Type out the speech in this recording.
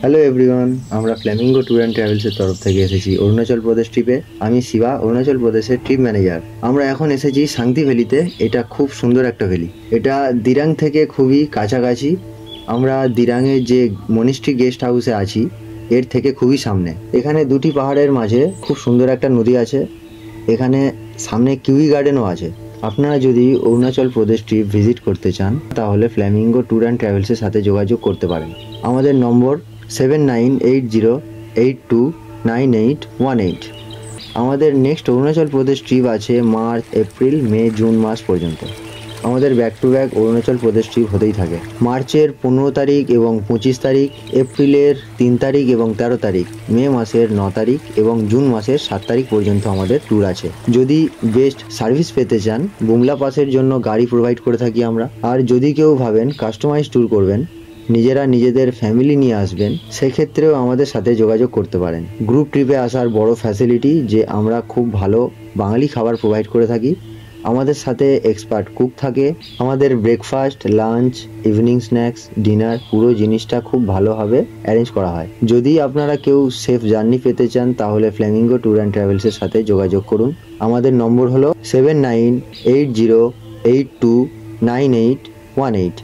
Hello everyone, আমরা flamingo tour and ট্রাভেলসের তরফ থেকে এসেছি অরুণাচল প্রদেশ ট্রিপে। আমি শিবা, অরুণাচল প্রদেশের ট্রিপ ম্যানেজার। আমরা এখন এসেছি সাংতি ভ্যালিতে। এটা খুব সুন্দর একটা ভ্যালি। এটা দিরাং থেকে খুবই কাছাকাছি। আমরা দিরাংয়ের যে মনিস্ট্রি গেস্ট হাউসে আছি এর থেকে খুবই সামনে। এখানে দুটি পাহাড়ের মাঝে খুব সুন্দর একটা নদী আছে। এখানে সামনে কিউই গার্ডেনও আছে। আপনারা যদি অরুণাচল প্রদেশ ট্রিপ ভিজিট করতে চান তাহলে ফ্ল্যামিঙ্গো ট্যুর অ্যান্ড ট্রাভেলসের সাথে যোগাযোগ করতে পারেন। আমাদের নম্বর 7980829818। আমাদের নেক্সট অরুণাচল প্রদেশ ট্রিপ আছে মার্চ, এপ্রিল, মে, জুন মাস পর্যন্ত। আমাদের back to back Arunachal Pradesh trip হতেই থাকে। মার্চের 15 তারিখ এবং 25 তারিখ, এপ্রিলের 3 তারিখ এবং 13 তারিখ, মে মাসের 9 তারিখ এবং জুন মাসের 7 তারিখ পর্যন্ত আমাদের ট্যুর আছে। যদি বেস্ট সার্ভিস পেতে চান, বুমলা পাসের জন্য গাড়ি প্রোভাইড করে থাকি আমরা। আর যদি কেউ ভাবেন কাস্টমাইজ ট্যুর করবেন, নিজেরা নিজেদের ফ্যামিলি নিয়ে আসবেন, সেক্ষেত্রেও আমাদের সাথে যোগাযোগ করতে পারেন। গ্রুপ ট্রিপে আসার বড় ফ্যাসিলিটি যে আমরা খুব ভালো বাঙালি খাবার প্রোভাইড করে থাকি। আমাদের সাথে এক্সপার্ট কুক থাকে। আমাদের breakfast, lunch, evening snacks, dinner পুরো জিনিসটা খুব ভালোভাবে অ্যারেঞ্জ করা হয়। যদি আপনারা কেউ সেফ জার্নি পেতে চান তাহলে ফ্ল্যামিঙ্গো ট্যুর অ্যান্ড ট্রাভেলসের সাথে যোগাযোগ করুন। আমাদের নম্বর হলো 7980829818।